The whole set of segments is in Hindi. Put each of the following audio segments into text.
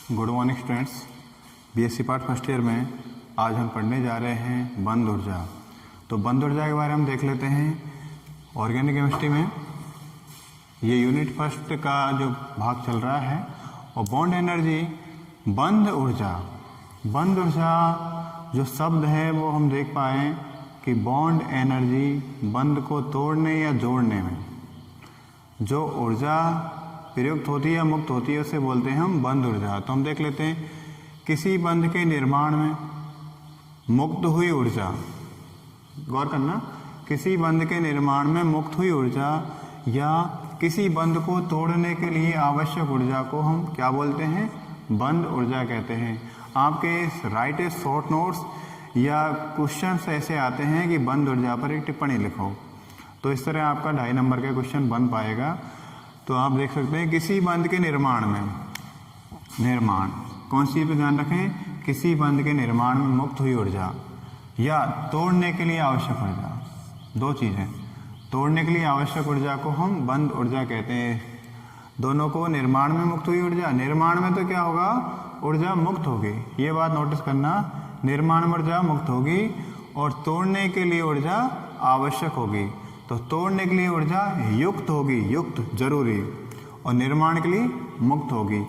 Good morning students. BSc part first year में आज हम पढ़ने जा रहे हैं बंद ऊर्जा। तो बंद ऊर्जा के बारे में देख लेते हैं। ऑर्गेनिक केमिस्ट्री में ये यूनिट फर्स्ट का जो भाग चल रहा है और बॉन्ड एनर्जी बंद ऊर्जा जो शब्द है वो हम देख पाए कि बॉन्ड एनर्जी बंद को तोड़ने या जोड़ने में जो ऊर्जा प्रयुक्त होती है या मुक्त होती है उसे बोलते हैं हम बंद ऊर्जा। तो हम देख लेते हैं किसी बंध के निर्माण में मुक्त हुई ऊर्जा, गौर करना, किसी बंध के निर्माण में मुक्त हुई ऊर्जा या किसी बंध को तोड़ने के लिए आवश्यक ऊर्जा को हम क्या बोलते हैं? बंद ऊर्जा कहते हैं। आपके राइट शॉर्ट नोट्स या क्वेश्चंस ऐसे आते हैं कि बंद ऊर्जा पर एक टिप्पणी लिखो, तो इस तरह आपका 2.5 नंबर का क्वेश्चन बन पाएगा। तो आप देख सकते हैं किसी बंध के निर्माण में, निर्माण कौन सी पे ध्यान रखें, किसी बंध के निर्माण में मुक्त हुई ऊर्जा या तोड़ने के लिए आवश्यक ऊर्जा, दो चीज़ें। तोड़ने के लिए आवश्यक ऊर्जा को हम बंद ऊर्जा कहते हैं। दोनों को निर्माण में मुक्त हुई ऊर्जा, निर्माण में तो क्या होगा, ऊर्जा मुक्त होगी, ये बात नोटिस करना, निर्माण में ऊर्जा मुक्त होगी और तोड़ने के लिए ऊर्जा आवश्यक होगी। तो तोड़ने के लिए ऊर्जा युक्त होगी, युक्त जरूरी, और निर्माण के लिए मुक्त होगी।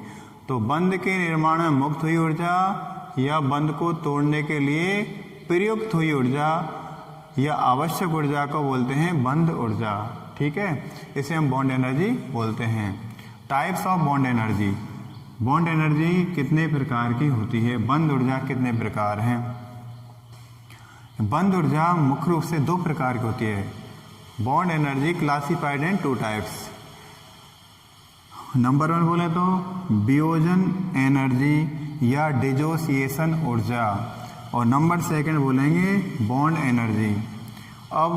तो बंध के निर्माण में मुक्त हुई ऊर्जा या बंध को तोड़ने के लिए प्रयुक्त हुई ऊर्जा या आवश्यक ऊर्जा को बोलते हैं बंध ऊर्जा। ठीक है, इसे हम बॉन्ड एनर्जी बोलते हैं। Types of bond energy, bond energy कितने प्रकार की होती है, बंध ऊर्जा कितने प्रकार हैं? बंध ऊर्जा मुख्य रूप से 2 प्रकार की होती है। Bond energy classified in 2 types. Number 1 बोले तो वियोजन एनर्जी या डिसोसिएशन ऊर्जा, और नंबर 2 बोलेंगे बॉन्ड एनर्जी। अब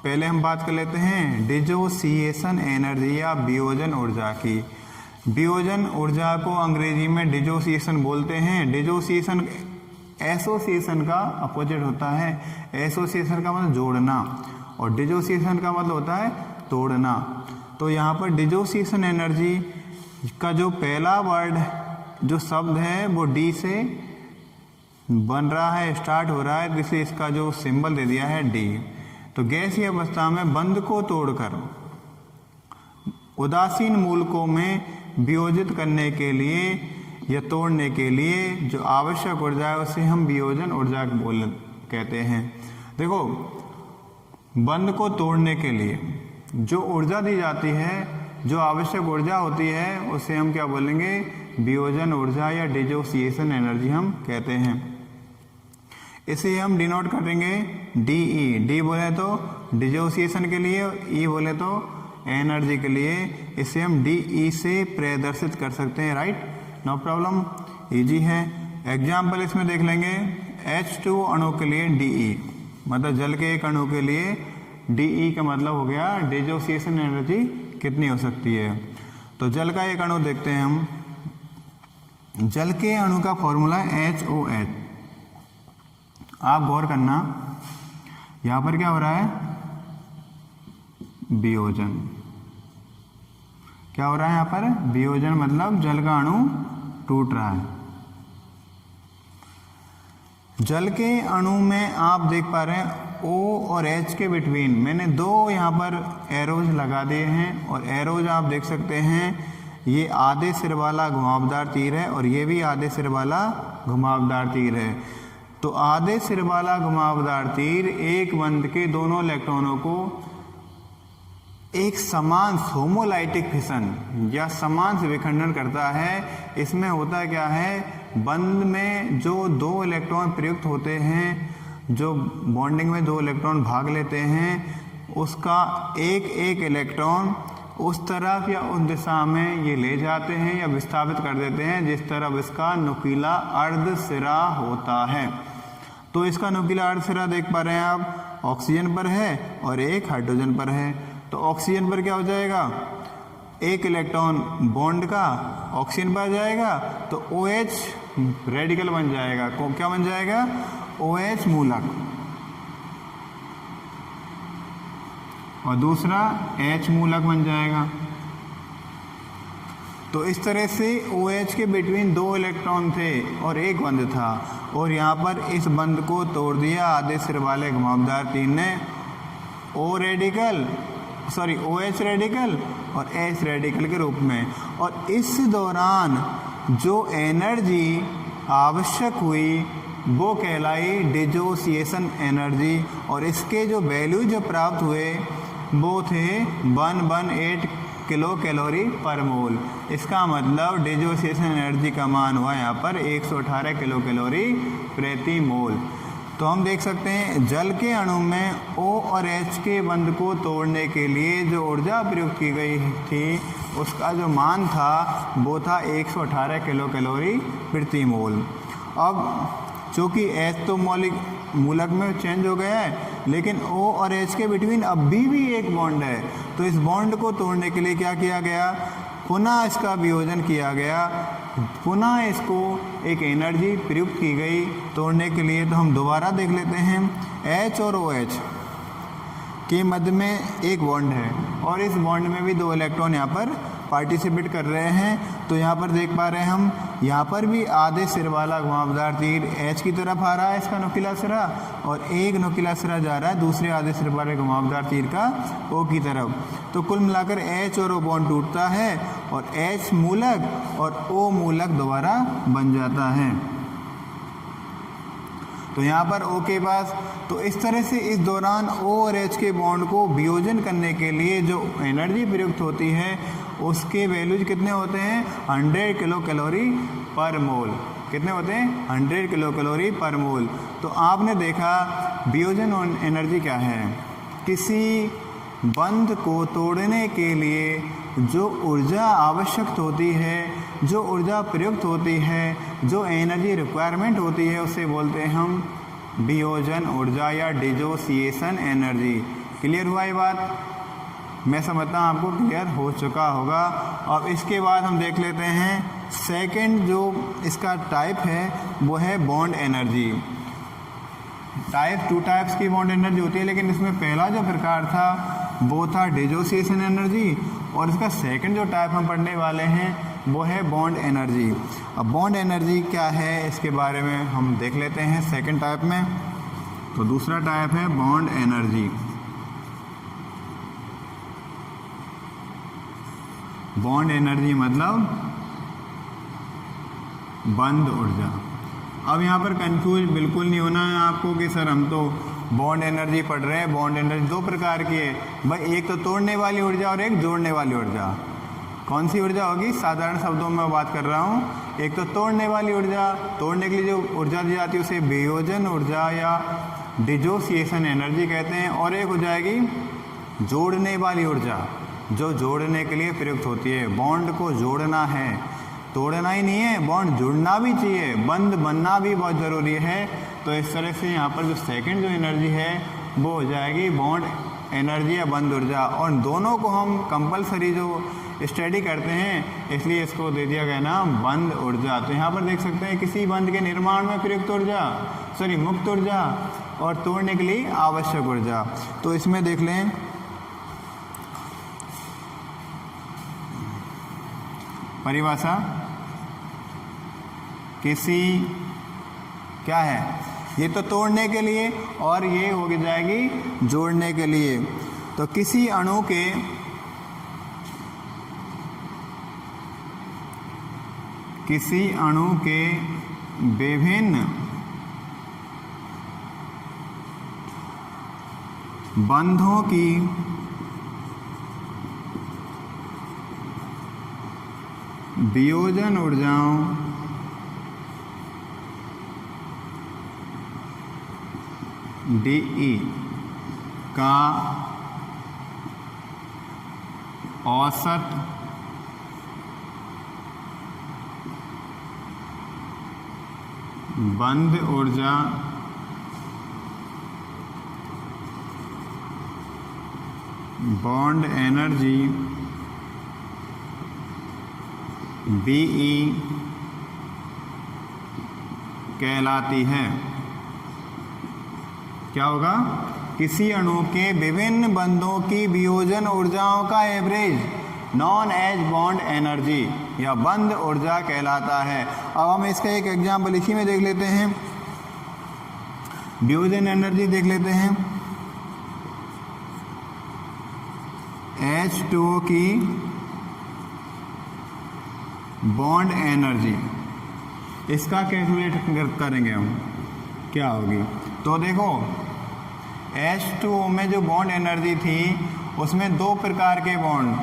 पहले हम बात कर लेते हैं डिसोसिएशन एनर्जी या वियोजन ऊर्जा की। वियोजन ऊर्जा को अंग्रेजी में डिसोसिएशन बोलते हैं। डिसोसिएशन एसोसिएशन का अपोजिट होता है। एसोसिएशन का मतलब जोड़ना और डिसोसिएशन का मतलब होता है तोड़ना। तो यहाँ पर डिसोसिएशन एनर्जी का जो पहला वर्ड, जो शब्द है वो डी से बन रहा है, स्टार्ट हो रहा है, इसलिए इसका जो सिंबल दे दिया है डी। तो गैसीय अवस्था में बंध को तोड़कर उदासीन मूलकों में वियोजित करने के लिए या तोड़ने के लिए जो आवश्यक ऊर्जा है उसे हम वियोजन ऊर्जा कहते हैं। देखो, बंध को तोड़ने के लिए जो ऊर्जा दी जाती है, जो आवश्यक ऊर्जा होती है, उसे हम क्या बोलेंगे? वियोजन ऊर्जा या डिसोसिएशन एनर्जी हम कहते हैं। इसे हम डिनोट करेंगे डीई। डी बोले तो डिसोसिएशन के लिए, ई बोले तो एनर्जी के लिए। इसे हम डीई से प्रदर्शित कर सकते हैं। राइट, नो प्रॉब्लम, इजी है। एग्जाम्पल इसमें देख लेंगे। H2 अणु के लिए डीई, मतलब जल के एक अणु के लिए डीई का मतलब हो गया डिसोसिएशन एनर्जी कितनी हो सकती है। तो जल का एक अणु देखते हैं हम। जल के अणु का फॉर्मूला HOH। आप गौर करना, यहां पर क्या हो रहा है? वियोजन। क्या हो रहा है यहाँ पर? वियोजन, मतलब जल का अणु टूट रहा है। जल के अणु में आप देख पा रहे हैं O और H के बिटवीन मैंने 2 यहाँ पर एरोज लगा दिए हैं, और एरोज आप देख सकते हैं, ये आधे सिर वाला घुमावदार तीर है और ये भी आधे सिर वाला घुमावदार तीर है। तो आधे सिर वाला घुमावदार तीर एक बंध के दोनों इलेक्ट्रॉनों को एक समान होमोलाइटिक फिशन या समान से विखंडन करता है। इसमें होता क्या है, बंध में जो 2 इलेक्ट्रॉन प्रयुक्त होते हैं, जो बॉन्डिंग में 2 इलेक्ट्रॉन भाग लेते हैं, उसका एक एक इलेक्ट्रॉन उस तरफ या उस दिशा में ये ले जाते हैं या विस्थापित कर देते हैं जिस तरफ इसका नुकीला अर्ध सिरा होता है। तो इसका नुकीला अर्ध सिरा देख पा रहे हैं आप, ऑक्सीजन पर है और एक हाइड्रोजन पर है। तो ऑक्सीजन पर क्या हो जाएगा, एक इलेक्ट्रॉन बॉन्ड का ऑक्सीजन पर जाएगा तो OH रेडिकल बन जाएगा। क्या बन जाएगा? OH मूलक, और दूसरा H मूलक बन जाएगा। तो इस तरह से OH के बिटवीन 2 इलेक्ट्रॉन थे और एक बंध था, और यहाँ पर इस बंध को तोड़ दिया आधे सिर वाले घुमावदार तीर ने OH रेडिकल और H रेडिकल के रूप में। और इस दौरान जो एनर्जी आवश्यक हुई वो कहलाई डिसोसिएशन एनर्जी, और इसके जो वैल्यू जो प्राप्त हुए वो थे 118 किलो कैलोरी पर मोल। इसका मतलब डिसोसिएशन एनर्जी का मान हुआ यहाँ पर 118 किलो कैलोरी प्रति मोल। तो हम देख सकते हैं जल के अणु में O और H के बंध को तोड़ने के लिए जो ऊर्जा प्रयुक्त की गई थी उसका जो मान था वो था 118 किलो कैलोरी प्रति मोल। अब चूँकि H तो मूलक में चेंज हो गया है, लेकिन O और H के बिटवीन अभी भी एक बॉन्ड है, तो इस बॉन्ड को तोड़ने के लिए क्या किया गया, पुनः इसका वियोजन किया गया, पुनः इसको एक एनर्जी प्रयुक्त की गई तोड़ने के लिए। तो हम दोबारा देख लेते हैं, H और OH के मध्य में एक बॉन्ड है और इस बॉन्ड में भी 2 इलेक्ट्रॉन यहाँ पर पार्टिसिपेट कर रहे हैं। तो यहाँ पर देख पा रहे हैं हम, यहाँ पर भी आधे सिर वाला घुमावदार तीर H की तरफ आ रहा है, इसका नुकीला सिरा, और एक नुकीला सिरा जा रहा है दूसरे आधे सिर वाले घुमावदार तीर का O की तरफ। तो कुल मिलाकर H और O बॉन्ड टूटता है और H मूलक और O मूलक दोबारा बन जाता है। तो यहाँ पर O के पास, तो इस तरह से इस दौरान O और H के बॉन्ड को वियोजन करने के लिए जो एनर्जी प्रयुक्त होती है उसके वैल्यूज कितने होते हैं, 100 किलो कैलोरी पर मोल। कितने होते हैं, 100 किलो कैलोरी पर मोल। तो आपने देखा वियोजन एनर्जी क्या है, किसी बंध को तोड़ने के लिए जो ऊर्जा आवश्यक होती है, जो ऊर्जा प्रयुक्त होती है, जो एनर्जी रिक्वायरमेंट होती है, उसे बोलते हैं हम वियोजन ऊर्जा या डिसोसिएशन एनर्जी। क्लियर हुआ ये बात? मैं समझता हूँ आपको क्लियर हो चुका होगा। अब इसके बाद हम देख लेते हैं सेकंड जो इसका टाइप है वो है बॉन्ड एनर्जी। 2 टाइप्स की बॉन्ड एनर्जी होती है, लेकिन इसमें पहला जो प्रकार था वो था डिसोसिएशन एनर्जी, और इसका सेकंड जो टाइप हम पढ़ने वाले हैं वो है बॉन्ड एनर्जी। अब बॉन्ड एनर्जी क्या है इसके बारे में हम देख लेते हैं सेकंड टाइप में। तो दूसरा टाइप है बॉन्ड एनर्जी। बॉन्ड एनर्जी मतलब बंध ऊर्जा। अब यहाँ पर कंफ्यूज बिल्कुल नहीं होना है आपको कि सर हम तो बॉन्ड एनर्जी पढ़ रहे हैं। बॉन्ड एनर्जी 2 प्रकार की है भाई, एक तो तोड़ने वाली ऊर्जा और एक जोड़ने वाली ऊर्जा। कौन सी ऊर्जा होगी, साधारण शब्दों में बात कर रहा हूँ। एक तो तोड़ने वाली ऊर्जा, तोड़ने के लिए जो ऊर्जा दी जाती है उसे वियोजन ऊर्जा या डिसोसिएशन एनर्जी कहते हैं, और एक हो जाएगी जोड़ने वाली ऊर्जा जो जोड़ने के लिए प्रयुक्त होती है। बॉन्ड को जोड़ना है, तोड़ना ही नहीं है, बॉन्ड जुड़ना भी चाहिए, बंध बनना भी बहुत ज़रूरी है। तो इस तरह से यहाँ पर जो सेकंड जो एनर्जी है वो हो जाएगी बॉन्ड एनर्जी या बंध ऊर्जा, और दोनों को हम कंपलसरी जो स्टडी करते हैं इसलिए इसको दे दिया गया नाम बंध ऊर्जा। तो यहाँ पर देख सकते हैं किसी बंध के निर्माण में प्रयुक्त ऊर्जा, मुक्त ऊर्जा, और तोड़ने के लिए आवश्यक ऊर्जा। तो इसमें देख लें परिभाषा, किसी क्या है, ये तो तोड़ने के लिए और ये हो जाएगी जोड़ने के लिए। तो किसी अणु के विभिन्न बंधों की वियोजन ऊर्जाओं DE का औसत बंध ऊर्जा बॉन्ड एनर्जी BE कहलाती है। क्या होगा, किसी अणु के विभिन्न बंधों की वियोजन ऊर्जाओं का average known as bond energy, या बंद ऊर्जा कहलाता है। अब हम इसका एक एग्जाम्पल इसी में देख लेते हैं, वियोजन एनर्जी देख लेते हैं। H2O की बॉन्ड एनर्जी, इसका कैलकुलेट करेंगे हम, क्या होगी। तो देखो H2O में जो बॉन्ड एनर्जी थी उसमें दो प्रकार के बॉन्ड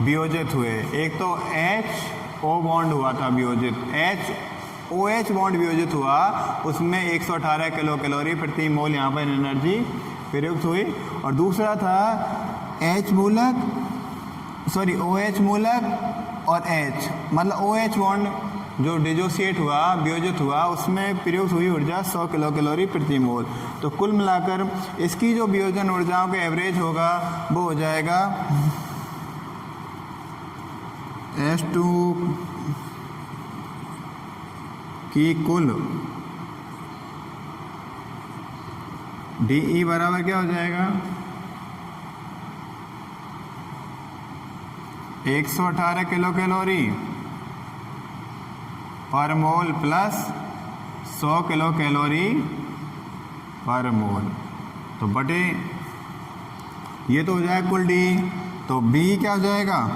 वियोजित हुए। एक तो HO बॉन्ड हुआ था वियोजित, OH बॉन्ड वियोजित हुआ, उसमें 118 किलो कैलोरी प्रति मोल यहाँ पर एनर्जी प्रयुक्त हुई। और दूसरा था OH मूलक और H, मतलब OH बॉन्ड जो डिसोसिएट हुआ, वियोजित हुआ, उसमें प्रयुक्त हुई ऊर्जा 100 किलो कैलोरी प्रति मोल। तो कुल मिलाकर इसकी जो वियोजन ऊर्जाओं का एवरेज होगा वो हो जाएगा H2 की कुल DE बराबर क्या हो जाएगा, 118 किलो कैलोरी पर मोल प्लस 100 किलो कैलोरी पर मोल। तो बटे ये तो हो जाएगा कुल डी। तो बी क्या हो जाएगा,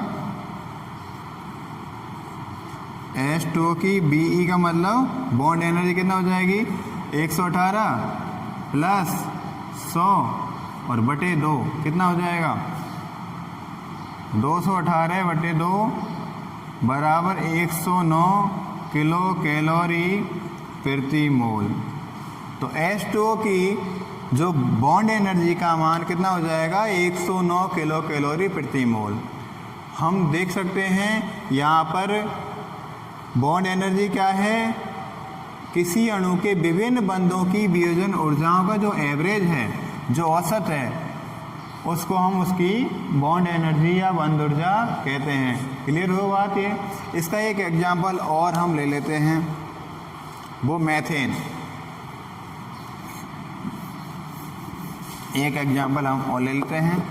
H2O की BE का मतलब बॉन्ड एनर्जी कितना हो जाएगी, 118 प्लस 100 और बटे 2 कितना हो जाएगा, 218 बटे 2 बराबर 109 किलो कैलोरी प्रति मोल। तो H2O की जो बॉन्ड एनर्जी का मान कितना हो जाएगा, 109 किलो कैलोरी प्रति मोल। हम देख सकते हैं यहाँ पर बॉन्ड एनर्जी क्या है, किसी अणु के विभिन्न बंधों की वियोजन ऊर्जाओं का जो एवरेज है, जो औसत है, उसको हम उसकी बॉन्ड एनर्जी या बंध ऊर्जा कहते हैं। क्लियर हो बात ये। इसका एक एग्जांपल और हम ले लेते हैं, वो मीथेन। एक एग्जांपल हम और ले लेते हैं,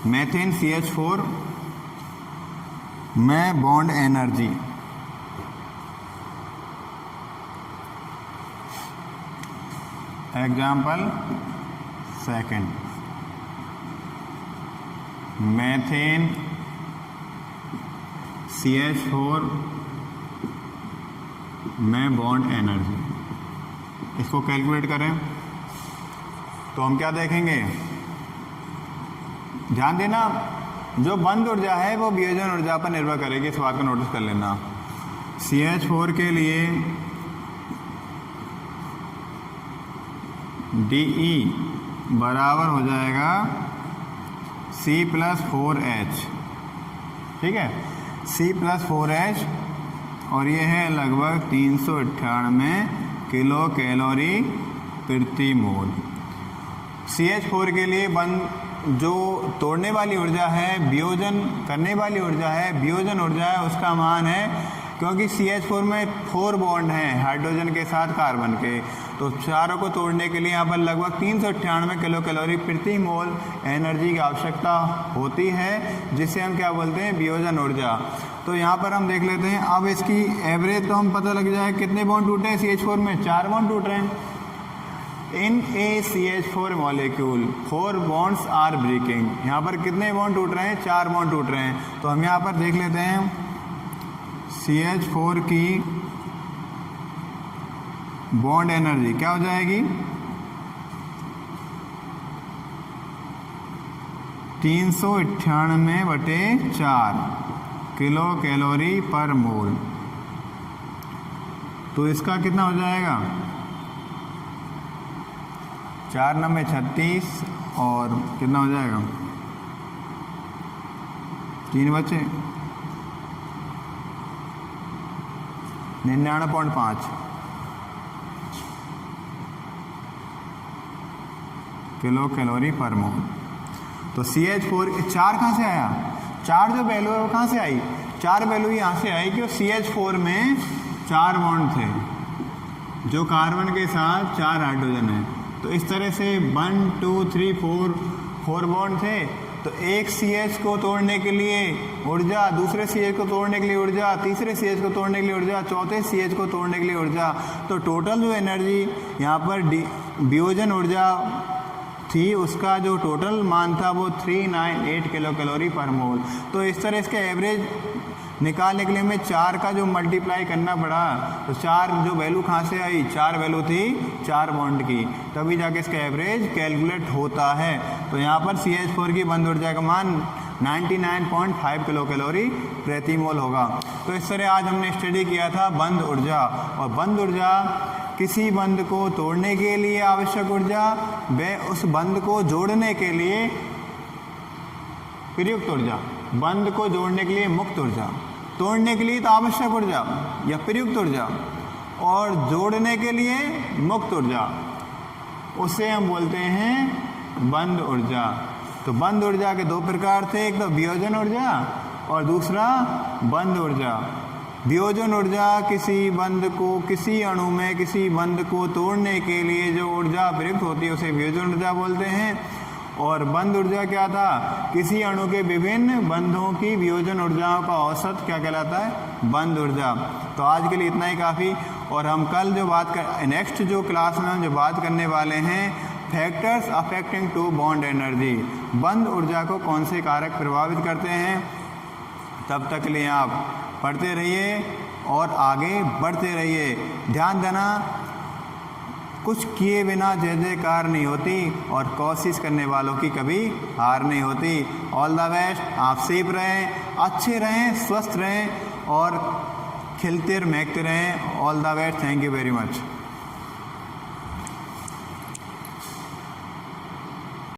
मीथेन CH4 में bond energy. Example second, methane CH4 में बॉन्ड एनर्जी। इसको कैलकुलेट करें तो हम क्या देखेंगे, ध्यान देना जो बंद ऊर्जा है वो वियोजन ऊर्जा पर निर्भर करेगी, इस बात को नोटिस कर लेना। CH4 के लिए DE बराबर हो जाएगा C+4H, ठीक है, C+4H, और ये है लगभग 398 किलो कैलोरी प्रति मोल। CH4 के लिए बंद जो तोड़ने वाली ऊर्जा है, वियोजन करने वाली ऊर्जा है, वियोजन ऊर्जा है, उसका मान है, क्योंकि CH4 में 4 बॉन्ड हैं हाइड्रोजन के साथ कार्बन के, तो चारों को तोड़ने के लिए यहाँ पर लगभग 398 किलो कैलोरी प्रति मोल एनर्जी की आवश्यकता होती है, जिसे हम क्या बोलते हैं, वियोजन ऊर्जा। तो यहाँ पर हम देख लेते हैं, अब इसकी एवरेज तो हम पता लग जाए कितने बॉन्ड टूटे हैं CH4 में, 4 बॉन्ड टूट रहे हैं। In a CH4 molecule 4 bonds are breaking. यहाँ पर कितने बॉन्ड टूट रहे हैं, 4 बॉन्ड टूट रहे हैं। तो हम यहाँ पर देख लेते हैं CH4 की बॉन्ड एनर्जी क्या हो जाएगी, 398/4 किलो कैलोरी पर मोल। तो इसका कितना हो जाएगा, 4 9 36 और कितना हो जाएगा, 3 बचे 99.5 किलो कैलोरी पर मोल। तो CH4 4 कहाँ से आया, 4 जो वैल्यू है वो कहाँ से आई, 4 वैल्यू यहाँ से आई कि CH4 में 4 बॉन्ड थे, जो कार्बन के साथ 4 हाइड्रोजन है। तो इस तरह से 1 2 3 4 बॉन्ड थे तो एक CH को तोड़ने के लिए ऊर्जा, दूसरे CH को तोड़ने के लिए ऊर्जा, तीसरे CH को तोड़ने के लिए ऊर्जा, चौथे CH को तोड़ने के लिए ऊर्जा। तो टोटल जो एनर्जी यहाँ पर वियोजन ऊर्जा थी उसका जो टोटल मान था वो 398 किलो कैलोरी पर मोल। तो इस तरह इसका एवरेज निकालने के लिए हमें 4 का जो मल्टीप्लाई करना पड़ा, तो 4 जो वैल्यू कहाँ से आई, 4 वैल्यू थी 4 बॉन्ड की, तभी जाके इसका एवरेज कैलकुलेट होता है। तो यहाँ पर CH4 की बंद ऊर्जा का मान 99.5 किलो कैलोरी प्रति मोल होगा। तो इस तरह आज हमने स्टडी किया था बंद ऊर्जा। और बंद ऊर्जा किसी बंध को तोड़ने के लिए आवश्यक ऊर्जा, व उस बंध को जोड़ने के लिए प्रयुक्त ऊर्जा, बंध को जोड़ने के लिए मुक्त ऊर्जा, तोड़ने के लिए तो आवश्यक ऊर्जा या प्रयुक्त ऊर्जा, और जोड़ने के लिए मुक्त ऊर्जा, उसे हम बोलते हैं बंध ऊर्जा। तो बंध ऊर्जा के 2 प्रकार थे, एक तो वियोजन ऊर्जा और दूसरा बंध ऊर्जा। वियोजन ऊर्जा किसी बंध को, किसी अणु में किसी बंध को तोड़ने के लिए जो ऊर्जा प्रयुक्त होती है उसे वियोजन ऊर्जा बोलते हैं। और बंध ऊर्जा क्या था, किसी अणु के विभिन्न बंधों की वियोजन ऊर्जाओं का औसत क्या कहलाता है, बंध ऊर्जा। तो आज के लिए इतना ही काफ़ी। और हम कल जो नेक्स्ट जो क्लास में हम जो बात करने वाले हैं, factors affecting to bond energy, बंध ऊर्जा को कौन से कारक प्रभावित करते हैं। तब तक के लिए आप पढ़ते रहिए और आगे बढ़ते रहिए। ध्यान देना, कुछ किए बिना जय जयकार नहीं होती और कोशिश करने वालों की कभी हार नहीं होती। All the best. आप सेफ रहें, अच्छे रहें, स्वस्थ रहें और खिलते और महकते रहें। All the best. Thank you very much.